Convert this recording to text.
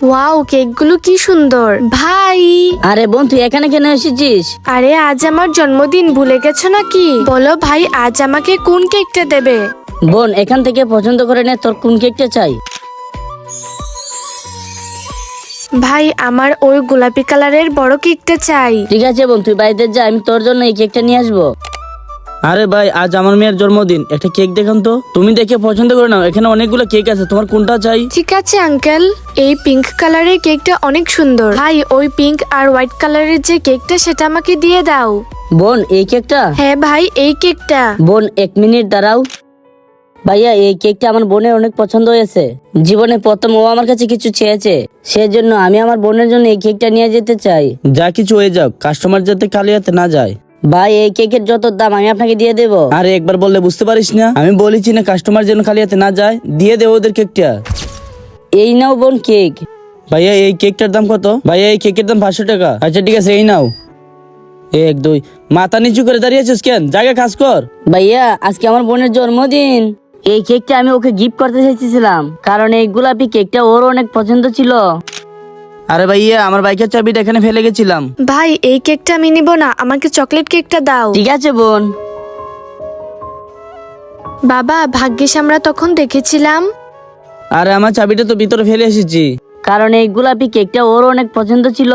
Wow, কেকগুলো কি সুন্দর ভাই। আরে বোন, তুই এখানে কেন এসেছিস? আরে আজ আমার জন্মদিন, ভুলে গেছো নাকি? বলো ভাই, আজ আমাকে কোন কেকটা দেবে? বোন, এখান থেকে পছন্দ করে নে, তোর কোন কেকটা চাই। ভাই, আমার ওই গোলাপি কালারের বড় কেকটা চাই। ঠিক আছে বোন, তুই বাড়িতে যা, আমি তোর জন্য এই কেকটা নিয়ে আসবো। আরে ভাই, আজ আমার মেয়ের জন্মদিন, একটা কেক দেখান তো। তুমি দেখে পছন্দ করে নাও, এখানে অনেকগুলো কেক আছে, তোমার কোনটা চাই? ঠিক আছে আঙ্কেল, এই পিঙ্ক কালারের কেকটা অনেক সুন্দর। ভাই, ওই পিঙ্ক আর হোয়াইট কালারের যে কেকটা সেটা আমাকে দিয়ে দাও। বোন, এই কেকটা? হ্যাঁ ভাই, এই কেকটা। বোন, 1 মিনিট দাঁড়াও। ভাইয়া, এই কেকটা আমার বোনের অনেক পছন্দ হয়েছে। জীবনে প্রথম ও আমার কাছে কিছু চেয়েছে, সেজন্য আমি আমার বোনের জন্য এই কেকটা নিয়ে যেতে চাই। যা কিছু হয়ে যাক, কাস্টমার যাতে খালি হাতে না যায়। ভাই, এই কেকের যত দাম আমি আপনাকে দিয়ে দেবো। আরে একবার বললে বুঝতে পারিস না? আমি বলেছি না কাস্টমার যেন খালি হাতে না যায়, দিয়ে দে ওদের কেকটা। এই নাও বোন কেক। ভাইয়া, এই কেকটার দাম কত? ভাইয়া, এই কেকের দাম 500 টাকা। আচ্ছা ঠিক আছে, এই নাও। 1 2, মাথা নিচু করে দাঁড়িয়ে আছিস কেন? জায়গা কাজ কর। ভাইয়া, আজকে আমার বোনের জন্মদিন, এই কেকটা আমি ওকে গিফট করতে চাইছিলাম, কারণ এই গোলাপি কেকটা ওর অনেক পছন্দ ছিল। আরে ভাইয়া, আমার বাইকের চাবিটা এখানে ফেলে গেছিলাম। ভাই, এই কেকটা আমি নিব না, আমাকে চকলেট কেকটা দাও। ঠিক আছে বোন। বাবা, ভাগ্যিস আমরা তখন দেখেছিলাম। আরে আমার চাবিটা তো ভিতরে ফেলে এসেছি। কারণ এই গোলাপি কেকটা ওর অনেক পছন্দ ছিল।